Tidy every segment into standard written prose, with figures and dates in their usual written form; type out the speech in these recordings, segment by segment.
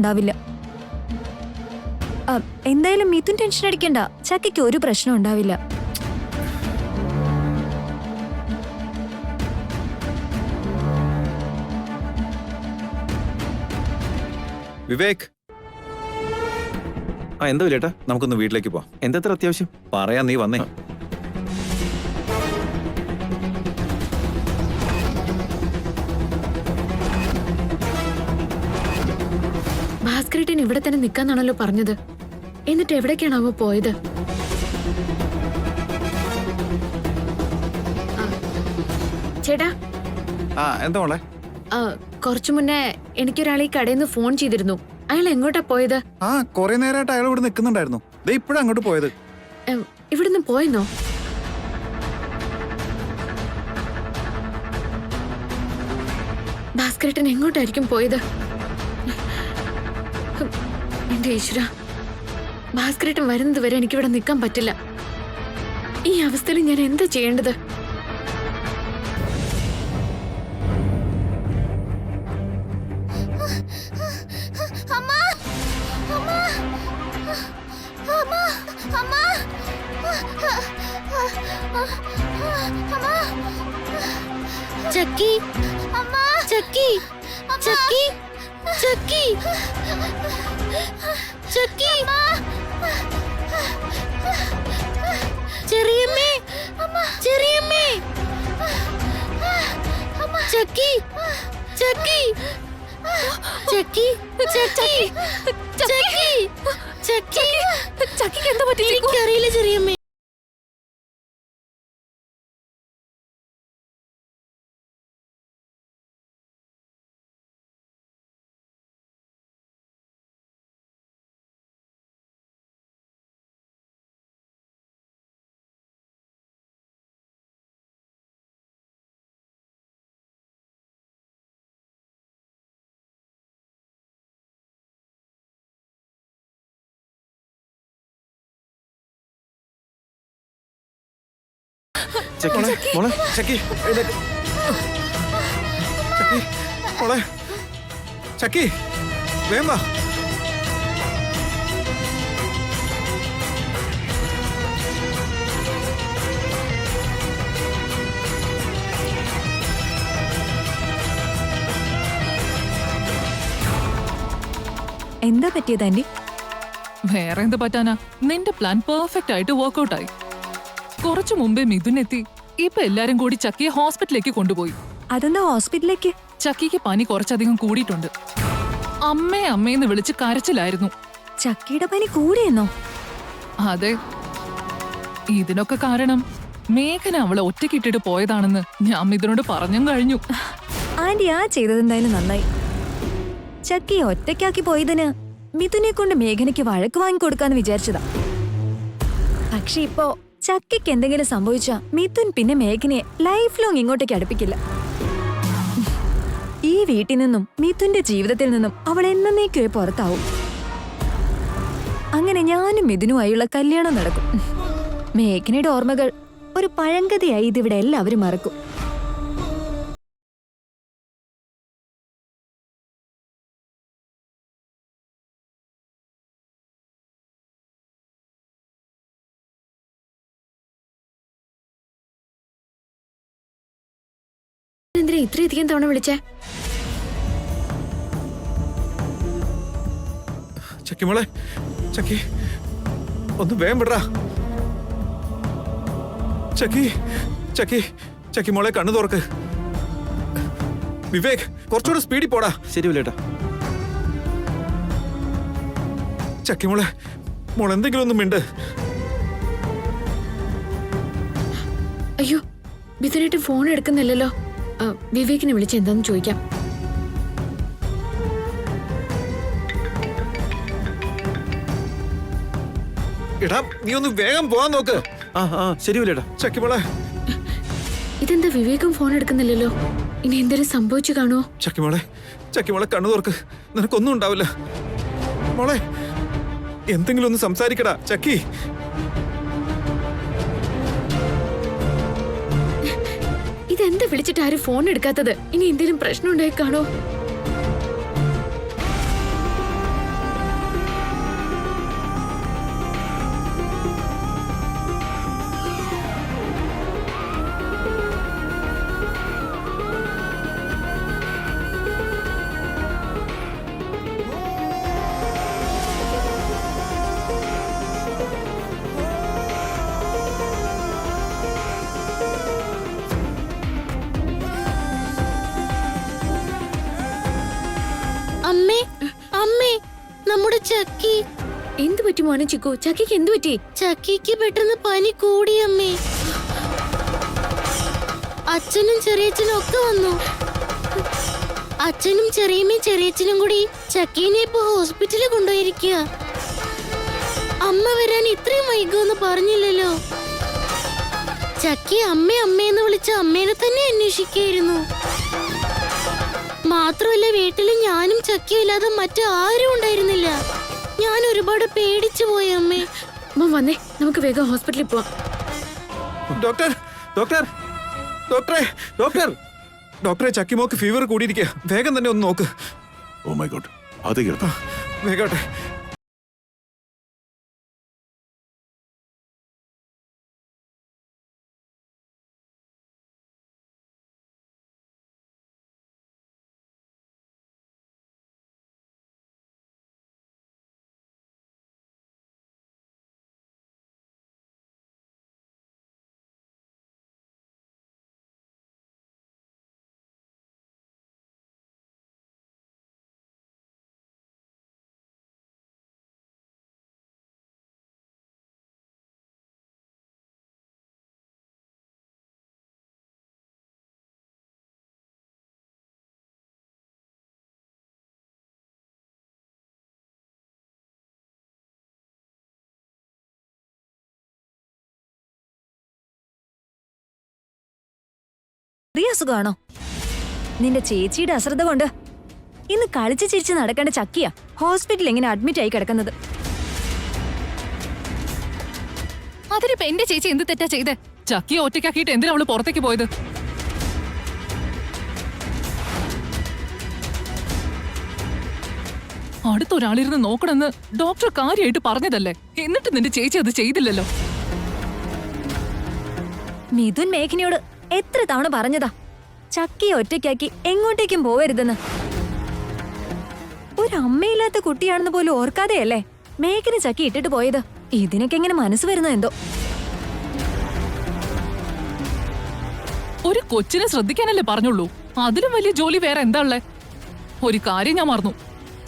ഉണ്ടാവില്ല. എന്തായാലും മിഥുൻ ടെൻഷൻ അടിക്കണ്ട, ചക്കിക്ക് ഒരു പ്രശ്നം ഉണ്ടാവില്ല. വിവേക്, എന്താ ചേട്ടാ, നമുക്കൊന്ന് വീട്ടിലേക്ക് പോവാം. എന്താ അത്യാവശ്യം പറയാ, നീ വന്നേ. ഭാസ്കരേട്ടൻ ഇവിടെ തന്നെ നിൽക്കാന്നാണല്ലോ പറഞ്ഞത്. എന്നിട്ട് എവിടേക്കാണാവോ പോയത്? ചേട്ടാ, എന്താ മോളെ? കുറച്ചു മുന്നേ എനിക്കൊരാൾ ഈ കടയിൽ നിന്ന് ഫോൺ ചെയ്തിരുന്നു. അയാൾ എങ്ങോട്ടാ പോയത്? കൊറേ നേരമായിട്ട് അയാൾ ഇവിടെ നിൽക്കുന്നുണ്ടായിരുന്നു. ഇപ്പോഴും അങ്ങോട്ട് പോയത്. ഇവിടുന്ന് പോയെന്നോ? ഭാസ്കരേട്ടൻ എങ്ങോട്ടായിരിക്കും പോയത്? എന്റെ ഈശ്വര, ഭാസ്കരേട്ടൻ വരുന്നത് വരെ എനിക്കിവിടെ നിൽക്കാൻ പറ്റില്ല. ഈ അവസ്ഥയിൽ ഞാൻ എന്താ ചെയ്യേണ്ടത്? ചക്കി, ചക്കി, ചക്കി, ചക്കി, ചക്കി, ചെറിയമ്മേ, ചെറിയമ്മേ, ചക്കി, ചക്കി, ചക്കി, ചക്കി, ചക്കി, ചക്കി, ചക്കിക്ക് എന്താ പറ്റി? എനിക്കറിയില്ല ചെറിയമ്മേ. എന്താ പറ്റിയത് ആന്റി? വേറെ എന്ത് പറ്റാനാ, നിന്റെ പ്ലാൻ പെർഫെക്റ്റ് ആയിട്ട് വർക്ക്ഔട്ട് ആയി. കുറച്ചു മുമ്പേ മിഥുൻ എത്തി. ഇപ്പൊ എല്ലാരും കൂടി ചക്കിയെ ഹോസ്പിറ്റലിലേക്ക് കൊണ്ടുപോയി. അതെന്താ ഹോസ്പിറ്റലിലേക്ക്? ചക്കിക്ക് പനി കുറച്ചധികം കൂടിയിട്ടുണ്ട്. അമ്മേന്ന് വിളിച്ച് കരച്ചിലായിരുന്നു. ചക്കിയുടെ പനി കൂടിയെന്നോ? അതെ, ഇതിനൊക്കെ കാരണം മേഘന അവളെ ഒറ്റക്കിട്ടിട്ട് പോയതാണെന്ന് ഞാൻ മിഥുനോട് പറഞ്ഞും കഴിഞ്ഞു. ആന്റി ചെയ്തത് എന്തായാലും നന്നായി. ചക്കിയെ ഒറ്റയ്ക്കാക്കി പോയതിന് മിഥുനെ കൊണ്ട് മേഘനയ്ക്ക് വഴക്ക് വാങ്ങിക്കൊടുക്കാന്ന് വിചാരിച്ചതാ. പക്ഷെ ഇപ്പോ ചക്കിക്ക് എന്തെങ്കിലും സംഭവിച്ചാ മിഥുൻ പിന്നെ മേഘനയെ ലൈഫ് ലോങ് ഇങ്ങോട്ടേക്ക് അടുപ്പിക്കില്ല. ഈ വീട്ടിൽ നിന്നും മിഥുന്റെ ജീവിതത്തിൽ നിന്നും അവൾ എന്നേക്കുവേ പുറത്താവും. അങ്ങനെ ഞാനും മിഥുനുമായുള്ള കല്യാണം നടക്കും. മേഘനയുടെ ഓർമ്മകൾ ഒരു പഴങ്കഥയായി ഇതിവിടെ എല്ലാവരും മറക്കും. എന്തിനാ ഇത്രയധികം തവണ വിളിച്ചേ? ചക്കി മോളെ, ചക്കി ഒന്ന് വേഗം വിടറാ. ചക്കി, ചക്കി, ചക്കി മോളെ കണ്ണു തുറക്ക്. വിവേക്, കുറച്ചുകൂടെ സ്പീഡിൽ പോടാ. ശരിയല്ലേട്ടാ. ചക്കി മോളെ, മോൾ എന്തെങ്കിലും ഒന്നും മിണ്ട്. അയ്യോ, മിഥുനായിട്ട് ഫോൺ എടുക്കുന്നില്ലല്ലോ. വിവേകിനെ വിളിച്ച് എന്താന്ന് ചോദിക്കാം. എടാ, നീ ഒന്ന് വേഗം പോവാൻ നോക്ക്. ശരിയല്ലേടാ. ചക്കി മോളെ, ഇതെന്താ വിവേകം ഫോൺ എടുക്കുന്നില്ലല്ലോ? ഇനി എന്തെങ്കിലും സംഭവിച്ചു കാണുമോ? ചക്കി മോളെ, ചക്കി മോളെ കണ്ണു തുറക്ക്. നിനക്കൊന്നും ഉണ്ടാവില്ല മോളെ. എന്തെങ്കിലും ഒന്ന് സംസാരിക്കടാ ചക്കി. ഇതെന്താ വിളിച്ചിട്ട് ആരും ഫോൺ എടുക്കാത്തത്? ഇനി എന്തെങ്കിലും പ്രശ്നം ഉണ്ടായി കാണോ? നമ്മുടെ ചക്കി. എന്ത് പറ്റി മോനെ ചിക്കു? ചക്കിക്ക് എന്ത് പറ്റി? ചക്കിക്ക് പെട്ടെന്ന് പനി കൂടി അമ്മേ. അച്ഛനും ചെറിയച്ഛനും ഒക്കെ വന്നു. അച്ഛനും ചെറിയമ്മയും ചെറിയച്ഛനും കൂടി ചക്കീനെ ഇപ്പൊ ഹോസ്പിറ്റലിൽ കൊണ്ടുപോയിരിക്കുക. അമ്മ വരാൻ ഇത്രയും വൈകുമെന്ന് പറഞ്ഞില്ലല്ലോ. ചക്കി അമ്മയെന്ന് വിളിച്ച അമ്മേനെ തന്നെ അന്വേഷിക്കായിരുന്നു. മാത്രമല്ല വീട്ടില് ഞാനും ചക്കിയും ഇല്ലാതെ മറ്റാരും ഉണ്ടായിരുന്നില്ല. ഞാൻ ഒരുപാട് പേടിച്ചു പോയി അമ്മേ. മോൻ വന്നേ, നമുക്ക് വേഗം ഹോസ്പിറ്റലിൽ പോവാം. ഡോക്ടർ ഡോക്ടർ ഡോക്ടറെ ഡോക്ടർ ഡോക്ടറെ ചക്കിമോക്ക് ഫീവർ കൂടിയിരിക്കുക. വേഗം തന്നെ ഒന്ന് നോക്ക്. ഓ മൈ ഗോഡ്, അത് കേട്ടോ. വേഗട്ടെ. ചെറിയ അസുഖമാണോ? നിന്റെ ചേച്ചിയുടെ അശ്രദ്ധ കൊണ്ട് ഇന്ന് കളിച്ച് ചിരിച്ച് നടക്കേണ്ട ചക്കിയാ ഹോസ്പിറ്റലിൽ എങ്ങനെ അഡ്മിറ്റ് ആയി കിടക്കുന്നത്. അതിനിപ്പോ എന്റെ ചേച്ചി എന്ത് തെറ്റാ ചെയ്തേ? ചക്കിയെ ഒറ്റയ്ക്കാക്കിയിട്ട് എന്തിനാ അവള് പുറത്തേക്ക് പോയത്? അടുത്തൊരാളിരുന്ന് നോക്കണമെന്ന് ഡോക്ടർ കാര്യമായിട്ട് പറഞ്ഞതല്ലേ, എന്നിട്ട് നിന്റെ ചേച്ചി അത് ചെയ്തില്ലല്ലോ. മിഥുൻ മേഘനയോട് എത്ര തവണ പറഞ്ഞതാ ചക്കിയെ ഒറ്റയ്ക്കാക്കി എങ്ങോട്ടേക്കും പോവരുതെന്ന്. ഒരു അമ്മയില്ലാത്ത കുട്ടിയാണെന്ന് പോലും ഓർക്കാതെയല്ലേ മേഘന ചക്കി ഇട്ടിട്ട് പോയത്. ഇതിനൊക്കെ എങ്ങനെ മനസ്സ് വരുന്നോ എന്തോ. ഒരു കൊച്ചിനെ ശ്രദ്ധിക്കാനല്ലേ പറഞ്ഞുള്ളൂ, അതിലും വലിയ ജോലി വേറെ എന്താ ഉള്ളേ? ഒരു കാര്യം ഞാൻ മറന്നു,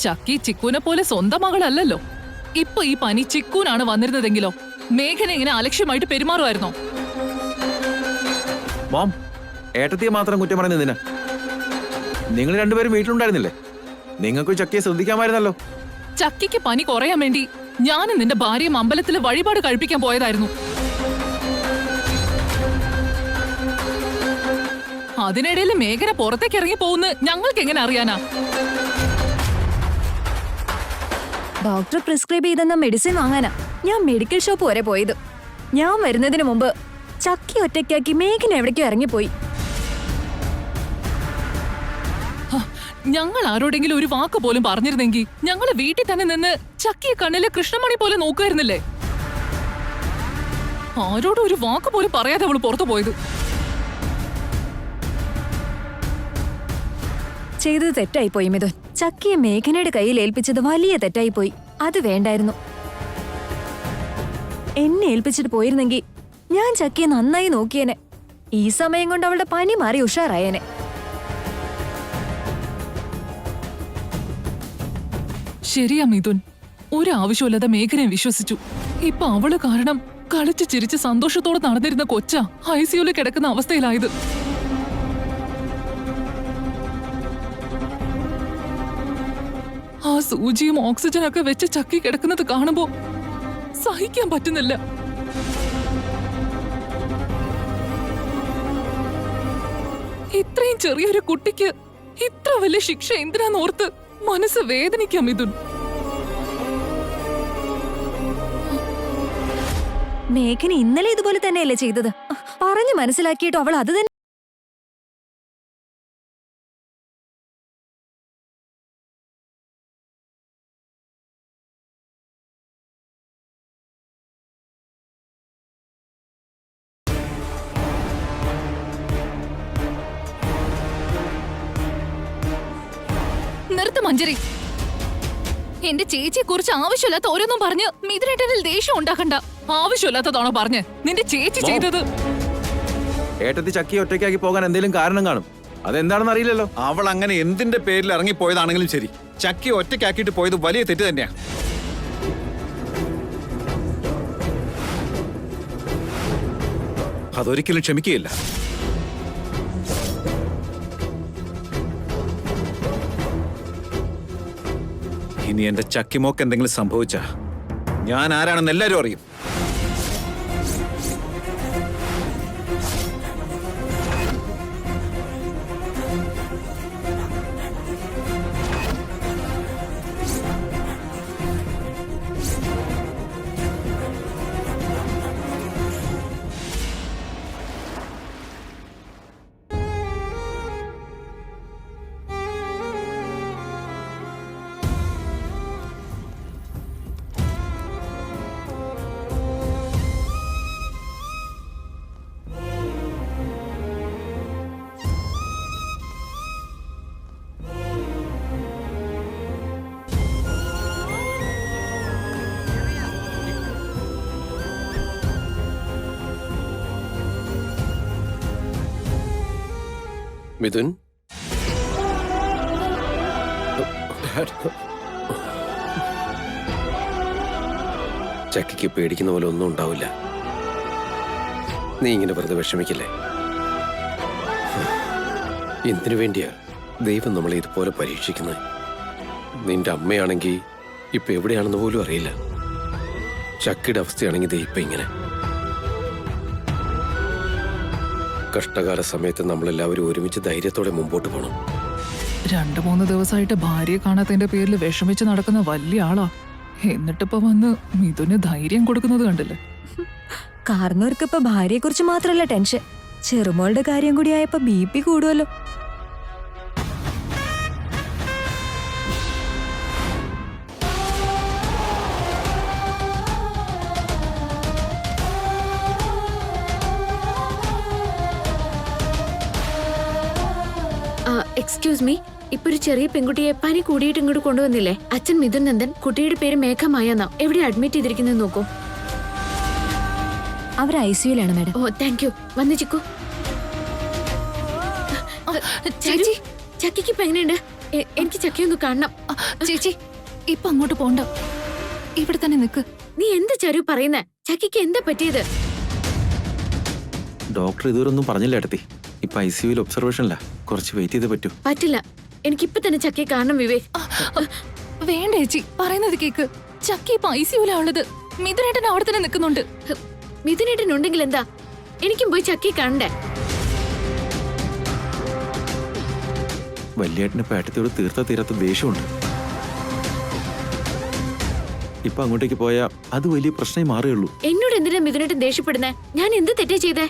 ചക്കി ചിക്കൂനെ പോലെ സ്വന്തം മകളല്ലല്ലോ. ഇപ്പൊ ഈ പനി ചിക്കൂനാണ് വന്നിരുന്നതെങ്കിലോ മേഘന ഇങ്ങനെ അലക്ഷ്യമായിട്ട് പെരുമാറുമായിരുന്നോ? മോം, ഏട്ടത്തിയെ മാത്രം കുറ്റം പറയുന്നതിന് നിങ്ങൾ രണ്ടുപേരും വീട്ടിലുണ്ടായിരുന്നില്ലേ? നിങ്ങൾക്ക് ചക്കിയെ ശ്രദ്ധിക്കാമായിരുന്നല്ലോ. ചക്കിക്ക് പനി കുറയാൻ വേണ്ടി ഞാനും നിന്റെ ഭാര്യയും അമ്പലത്തിൽ വഴിപാട് കഴിപ്പിക്കാൻ പോയതായിരുന്നു. അതിനിടയിൽ മേഘന പുറത്തേക്ക് ഇറങ്ങി പോകുന്ന ഞങ്ങൾക്ക് എങ്ങനെ അറിയാനാ? ഡോക്ടർ പ്രിസ്ക്രൈബ് ചെയ്തെന്ന മെഡിസിൻ വാങ്ങാനാ ഞാൻ മെഡിക്കൽ ഷോപ്പ് വരെ പോയത്. ഞാൻ വരുന്നതിന് മുമ്പ് ചക്കി ഒറ്റയ്ക്കാക്കി മേഘന എവിടേക്കോ ഇറങ്ങിപ്പോയി. ഞങ്ങൾ ആരോടെങ്കിലും ഒരു വാക്ക് പോലും പറഞ്ഞിരുന്നെങ്കിൽ ഞങ്ങള് വീട്ടിൽ തന്നെ നിന്ന് ചക്കിയെ കണ്ണിലെ കൃഷ്ണമണി പോലെ നോക്കുമായിരുന്നില്ലേ? ആരോടും ഒരു വാക്ക് പോലും പറയാതെ അവള് പുറത്തു പോയത്. ചെയ്തത് തെറ്റായിപ്പോയി മിഥുൻ. ചക്കിയെ മേഘനയുടെ കയ്യിൽ ഏൽപ്പിച്ചത് വലിയ തെറ്റായിപ്പോയി. അത് വേണ്ടായിരുന്നു. എന്നെ ഏൽപ്പിച്ചിട്ട് പോയിരുന്നെങ്കിൽ ഞാൻ ചക്കിയെ നന്നായി നോക്കിയേനെ. ഈ സമയം കൊണ്ട് അവളുടെ പനി മാറി ഉഷാറായേനെ. ശരിയാ മിഥുൻ, ഒരു ആവശ്യമില്ലാതെ മേഘനയെ വിശ്വസിച്ചു. ഇപ്പൊ അവള് കാരണം കളിച്ച് ചിരിച്ച് സന്തോഷത്തോടെ നടന്നിരുന്ന കൊച്ച ICUവിൽ കിടക്കുന്ന അവസ്ഥയിലായത്. ആ സൂചിയും ഓക്സിജനൊക്കെ വെച്ച് ചക്കി കിടക്കുന്നത് കാണുമ്പോ സഹിക്കാൻ പറ്റുന്നില്ല. ഇത്രയും ചെറിയൊരു കുട്ടിക്ക് ഇത്ര വലിയ ശിക്ഷ എന്തിനാന്നോർത്ത് മനസ്സ് വേദനിക്കാം മിഥുൻ. മേഘന ഇന്നലെ ഇതുപോലെ തന്നെയല്ലേ ചെയ്തത്? പറഞ്ഞു മനസ്സിലാക്കിയിട്ട് അവൾ അത് തന്നെ. നിർത്ത് മഞ്ജരി. എന്റെ ചേച്ചിയെ കുറിച്ച് ആവശ്യമില്ലാത്ത ഓരോന്നും പറഞ്ഞ് മിഥുനേട്ടനിൽ ദേഷ്യം ഉണ്ടാക്കണ്ട. ആവശ്യമില്ലാത്തതാണോ പറഞ്ഞ് നിന്റെ ചേച്ചി ചെയ്തത്? ഏട്ടത്തി ചക്കിയെ ഒറ്റയ്ക്കാക്കി പോകാൻ എന്തെങ്കിലും കാരണം കാണും. അതെന്താണെന്ന് അറിയില്ലല്ലോ. അവൾ അങ്ങനെ എന്തിന്റെ പേരിൽ ഇറങ്ങിപ്പോയതാണെങ്കിലും ശരി, ചക്കി ഒറ്റയ്ക്കാക്കിയിട്ട് പോയത് വലിയ തെറ്റ് തന്നെയാ. അതൊരിക്കലും ക്ഷമിക്കുകയില്ല. ഇനി എന്റെ ചക്കിമോക്ക് എന്തെങ്കിലും സംഭവിച്ചാ ഞാൻ ആരാണെന്ന് എല്ലാരും അറിയും. മിഥുൻ, ചക്കിക്ക് പേടിക്കുന്ന പോലെ ഒന്നും ഉണ്ടാവില്ല. നീ ഇങ്ങനെ വെറുതെ വിഷമിക്കില്ലേ? എന്തിനു വേണ്ടിയാ ദൈവം നമ്മളെ ഇതുപോലെ പരീക്ഷിക്കുന്നത്? നിന്റെ അമ്മയാണെങ്കിൽ ഇപ്പൊ എവിടെയാണെന്ന് പോലും അറിയില്ല. ചക്കിയുടെ അവസ്ഥയാണെങ്കിൽ ദേ ഇപ്പൊ ഇങ്ങനെ. കഷ്ടകാല സമയത്ത് നമ്മളെല്ലാവരും ഒരുമിച്ച് ധൈര്യത്തോടെ മുമ്പോട്ട് പോകണം. 2-3 ദിവസമായിട്ട് ഭാര്യയെ കാണാത്തതിന്റെ പേരിൽ വിഷമിച്ച് നടക്കുന്ന വലിയ ആളാ. എന്നിട്ടിപ്പോ വന്ന് മിഥുന് ധൈര്യം കൊടുക്കുന്നത് കണ്ടില്ലേ? കാരണവർക്ക് ഇപ്പൊ ഭാര്യയെ കുറിച്ച് മാത്രല്ല ടെൻഷൻ, ചെറുമോളുടെ കാര്യം കൂടി ആയപ്പോ BP കൂടുമല്ലോ. എക്സ്ക്യൂസ് മീ, ഇപ്പൊ ഒരു ചെറിയ പെൺകുട്ടിയെ പനി കൂടിയിട്ട് ഇങ്ങോട്ട് കൊണ്ടുവന്നില്ലേ? അച്ഛൻ മിഥുൻ നന്ദൻ, കുട്ടിയുടെ പേര് മേഘമായെന്നാ. എവിടെ അഡ്മിറ്റ് ചെയ്തിരിക്കുന്നത് നോക്കൂ. അവർ ICUലാണ് മാഡം. ഓ താങ്ക് യു. വന്ന് ചിക്കു. ചേച്ചി, ചക്കിക്ക് ഇപ്പൊ എങ്ങനെയുണ്ട്? എനിക്ക് ചക്കിയൊന്ന് കാണണം. ചേച്ചി ഇപ്പൊ അങ്ങോട്ട് പോണ്ട, ഇവിടെ തന്നെ നിക്ക്. നീ എന്താ ചരു പറയുന്നേ? ചക്കിക്ക് എന്താ പറ്റിയത്? ഡോക്ടർ ഇതുവരെ ഒന്നും പറഞ്ഞില്ല ഏട്ടത്തി. ഇപ്പൊ ICUവിൽ ഒബ്സർവേഷനില്ല. കുറച്ച് വെയിറ്റ് ചെയ്തേ പറ്റൂ. പറ്റില്ല, എനിക്കിപ്പൊ തന്നെ ചക്കിയെ കാണണം വിവേക്. വേണ്ട ചേച്ചി, പറയുന്നത് കേക്ക്. ചക്കി ഇപ്പൊ ICUലാ ഉള്ളത്. മിഥുനേട്ടൻ അവിടെ തന്നെ നിൽക്കുന്നുണ്ട്. മിഥുനേട്ടനുണ്ടെങ്കിൽ എന്താ, എനിക്കും പോയി ചക്കിയെ കാണണ്ടേ? വലിയേട്ടന് ഇപ്പൊ ഏട്ടത്തിയോട് തീരാത്ത ദേഷ്യമുണ്ട്. ഇപ്പൊ അങ്ങോട്ടേക്ക് പോയാ അത് വലിയ പ്രശ്നമായി മാറുകയുള്ളൂ. എന്നോട് എന്തിനാ മിഥുനേട്ടൻ ദേഷ്യപ്പെടുന്നേ? ഞാൻ എന്ത് തെറ്റാ ചെയ്തേ?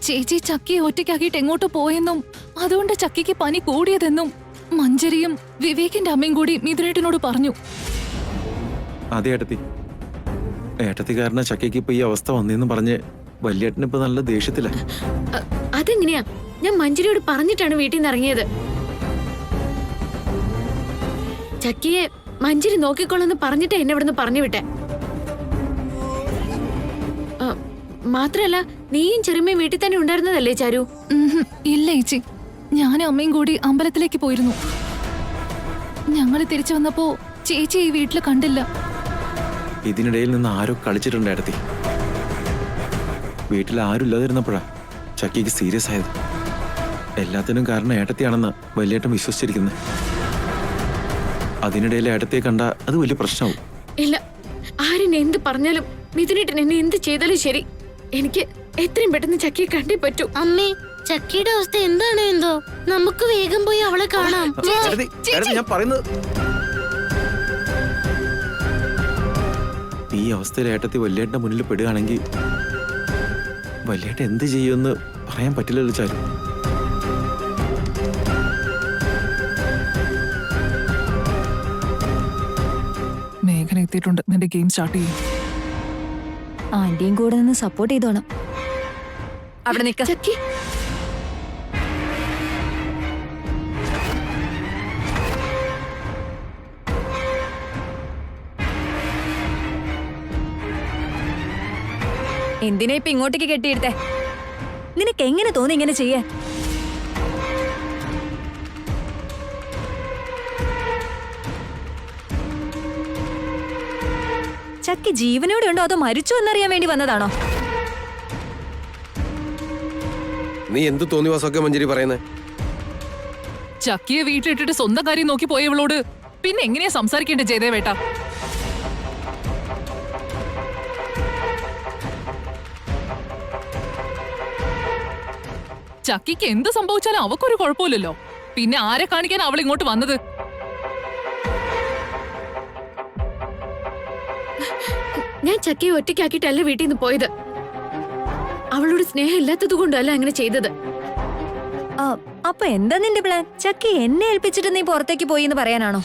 ചേച്ചി ചക്കിയെ ഒറ്റയ്ക്കാക്കിയിട്ട് എങ്ങോട്ട് പോയെന്നും അതുകൊണ്ട് ചക്കിക്ക് പനി കൂടിയതെന്നും മഞ്ജരിയും വിവേകിന്റെ അമ്മയും കൂടി മിഥുനേട്ടനോട് പറഞ്ഞു. അതെ ഏട്ടത്തി, ഏട്ടത്തി കാരണം ചക്കയ്ക്ക് ഇപ്പൊ ഈ അവസ്ഥ വന്നെന്ന് പറഞ്ഞ് വലിയേട്ടന് ഇപ്പൊ നല്ല ദേഷ്യത്തില. അതെങ്ങനെയാ? ഞാൻ മഞ്ജരിയോട് പറഞ്ഞിട്ടാണ് വീട്ടിൽ നിന്ന് ഇറങ്ങിയത്. ചക്കിയെ മഞ്ജരി നോക്കിക്കോളെന്ന് പറഞ്ഞിട്ട് എന്നെ ഇവിടുന്ന് പറഞ്ഞു വിട്ടെ. മാത്രല്ല നീയും ചെറുമ്മയും വീട്ടിൽ തന്നെ ഉണ്ടായിരുന്നതല്ലേ ചാരു? ഇല്ല ചേച്ചി, ഞാനും അമ്മയും കൂടി അമ്പലത്തിലേക്ക് പോയിരുന്നു. ഞങ്ങള് തിരിച്ചു വന്നപ്പോ ചേച്ചി ഈ വീട്ടില് കണ്ടില്ല. ഇതിനിടയിൽ നിന്ന് ആരോ കളിച്ചിട്ടുണ്ട് ഏട്ടത്തി. വീട്ടിൽ ആരും ഇല്ലാതിരുന്നപ്പോഴാ ചക്കിക്ക് സീരിയസ് ആയത്. എല്ലാത്തിനും കാരണം ഏട്ടത്തിയാണെന്ന് വലിയേട്ടൻ വിശ്വസിച്ചിരിക്കുന്നത്. അതിനിടയിൽ ഏട്ടത്തിയെ കണ്ട അത് വലിയ പ്രശ്നമാവും. ഇല്ല, ആരെന്നെ എന്ത് പറഞ്ഞാലും മിഥുനേട്ടൻ എന്നെ എന്ത് ചെയ്താലും ശരി, എനിക്ക് എത്രയും പെട്ടെന്ന് ചക്കിയെ കണ്ടേ പറ്റൂ. അമ്മേ, ചക്കിയുടെ അവസ്ഥ എന്താണ് എന്തോ? നമുക്ക് വേഗം പോയി അവളെ കാണാം. ഏട്ടത്തി, ഞാൻ പറയുന്നത് ഈ അവസ്ഥയിൽ ഏട്ടത്തി വലിയേട്ടന്റെ മുന്നിൽ പെടുകയാണെങ്കിൽ വലിയേട്ടൻ എന്ത് ചെയ്യുമെന്ന് പറയാൻ പറ്റില്ലല്ലോ ചാരു. മേഘന എത്തിയിട്ടുണ്ട്. നിന്റെ ഗെയിം സ്റ്റാർട്ട് ചെയ്യും. ആന്റിയും കൂടെ നിന്ന് സപ്പോർട്ട് ചെയ്തോണം. അവിടെ നിക്ക. ചക്കി, എന്തിനാ ഇപ്പൊ ഇങ്ങോട്ടേക്ക് കെട്ടിയെടുത്തേ? നിനക്ക് എങ്ങനെ തോന്നി ഇങ്ങനെ ചെയ്യാൻ? ചക്കി ജീവനോടെ ഉണ്ടോ അതോ മരിച്ചോ എന്നറിയാൻ വേണ്ടി വന്നതാണോ? നീ എന്ത് തോന്നിവാസമൊക്കെ മഞ്ജരി പറയുന്നേ? ചക്കിയെ വീട്ടിലിട്ടിട്ട് സ്വന്തം കാര്യം നോക്കി പോയവളോട് പിന്നെ എങ്ങനെയാ സംസാരിക്കേണ്ട ജയദേവേട്ട? ചക്കിക്ക് എന്ത് സംഭവിച്ചാലും അവക്കൊരു കുഴപ്പമില്ലല്ലോ. പിന്നെ ആരെ കാണിക്കാൻ അവൾ ഇങ്ങോട്ട് വന്നത്? ഞാൻ ചക്കയെ ഒറ്റയ്ക്കാക്കിയിട്ടല്ല വീട്ടിൽ നിന്ന് പോയത്. അവളോട് സ്നേഹം ഇല്ലാത്തത് കൊണ്ടല്ല അങ്ങനെ ചെയ്തത്. അപ്പൊ എന്താ നിന്റെ പ്ലാൻ? ചക്കി എന്നെ ഏൽപ്പിച്ചിട്ട് നീ പുറത്തേക്ക് പോയി എന്ന് പറയാനാണോ?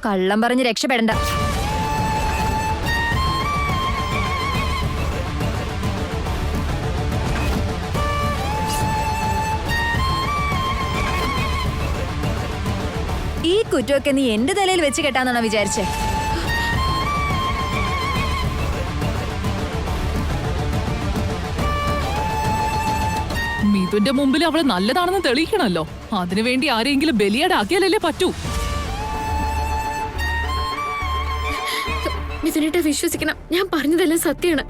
കള്ളം പറഞ്ഞ് രക്ഷപ്പെടണ്ട. ഈ കുറ്റമൊക്കെ നീ എന്റെ തലയിൽ വെച്ച് കെട്ടാന്നാണോ വിചാരിച്ചേ? മിഥുന്റെ മുമ്പിൽ അവള് നല്ലതാണെന്ന് തെളിയിക്കണല്ലോ. അതിനുവേണ്ടി ആരെങ്കിലും ബലിയാടാക്കിയാലല്ലേ പറ്റൂ. മിഥുനേട്ടാ വിശ്വസിക്കണം, ഞാൻ പറഞ്ഞതെല്ലാം സത്യമാണ്.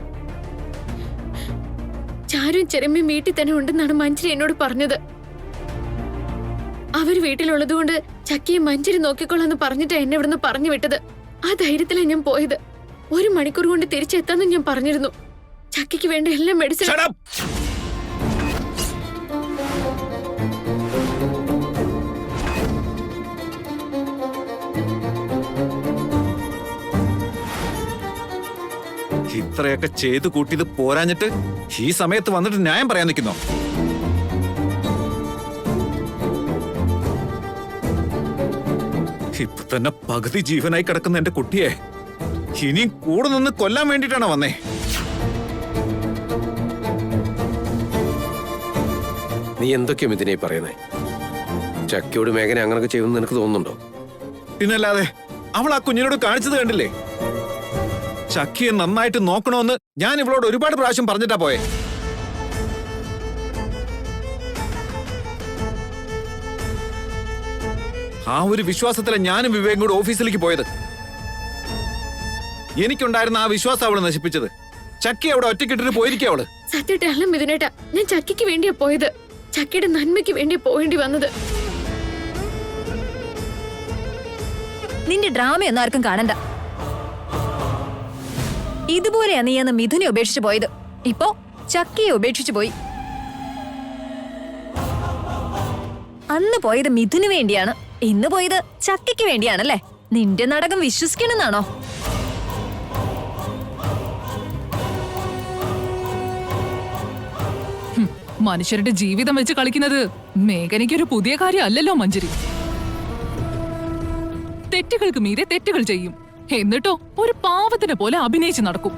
ചാരും ചെറിയമ്മയും വീട്ടിൽ തന്നെ ഉണ്ടെന്നാണ് മഞ്ജരി എന്നോട് പറഞ്ഞത്. അവര് വീട്ടിലുള്ളത് കൊണ്ട് ചക്കിയെ മഞ്ജരി നോക്കിക്കോളാന്ന് പറഞ്ഞിട്ട് എന്നെ ഇവിടുന്ന് പറഞ്ഞു വിട്ടത്. ആ ധൈര്യത്തിലാണ് ഞാൻ പോയത്. 1 മണിക്കൂർ കൊണ്ട് തിരിച്ചെത്താന്ന് ഞാൻ പറഞ്ഞിരുന്നു. ചക്കിക്ക് വേണ്ട എല്ലാ മെഡിസിൻ. ഇത്രയൊക്കെ ചെയ്തു കൂട്ടിയത് പോരാഞ്ഞിട്ട് ഈ സമയത്ത് വന്നിട്ട് ന്യായം പറയാൻ നിൽക്കുന്നോ? ഇപ്പൊ തന്നെ പകുതി ജീവനായി കിടക്കുന്ന എന്റെ കുട്ടിയെ ഇനിയും കൂടെ നിന്ന് കൊല്ലാൻ വേണ്ടിട്ടാണോ വന്നേ? നീ എന്തൊക്കെയാ ഇതിനെ പറയുന്നേ? ചക്കിയോട് മേഘന അങ്ങനൊക്കെ ചെയ്യുമെന്ന് നിനക്ക് തോന്നുന്നുണ്ടോ? പിന്നല്ലാതെ അവൾ ആ കുഞ്ഞിനോട് കാണിച്ചത് കണ്ടില്ലേ? ചക്കിയെ നന്നായിട്ട് നോക്കണമെന്ന് ഞാൻ ഇവളോട് ഒരുപാട് പ്രാവശ്യം പറഞ്ഞിട്ടാ പോയെ. ആ ഒരു വിശ്വാസത്തിലെ ഞാനും വിവേകം കൂടെ ഓഫീസിലേക്ക് പോയത്. എനിക്കുണ്ടായിരുന്ന ആ വിശ്വാസം അവള് നശിപ്പിച്ചത്. ചക്കി അവിടെ ഒറ്റക്കിട്ടിട്ട് പോയിരിക്കും അവള്. സത്യമായിട്ടല്ല മിഥുനേട്ടാ, ഞാൻ ചക്കിക്ക് വേണ്ടിയാ പോയത്. ചക്കിയുടെ നന്മയ്ക്ക് വേണ്ടിയാ പോവേണ്ടി വന്നത്. നിന്റെ ഡ്രാമയൊന്നും ആർക്കും കാണണ്ട. ഇതുപോലെയാ നീ അന്ന് മിഥുനെ ഉപേക്ഷിച്ചു പോയത്. ഇപ്പോ ചക്കിയെ ഉപേക്ഷിച്ചു പോയി. അന്ന് പോയത് മിഥുന് വേണ്ടിയാണ്, ഇന്ന് പോയത് ചക്കിക്ക് വേണ്ടിയാണല്ലേ? നിന്റെ നാടകം വിശ്വസിക്കണമെന്നാണോ? മനുഷ്യരുടെ ജീവിതം വെച്ച് കളിക്കുന്നത് മേഘനയ്ക്കൊരു പുതിയ കാര്യം അല്ലല്ലോ മഞ്ജരി. തെറ്റുകൾക്ക് മീതെ തെറ്റുകൾ ചെയ്യും, എന്നിട്ടോ ഒരു പാവത്തിനെ പോലെ അഭിനയിച്ച് നടക്കും.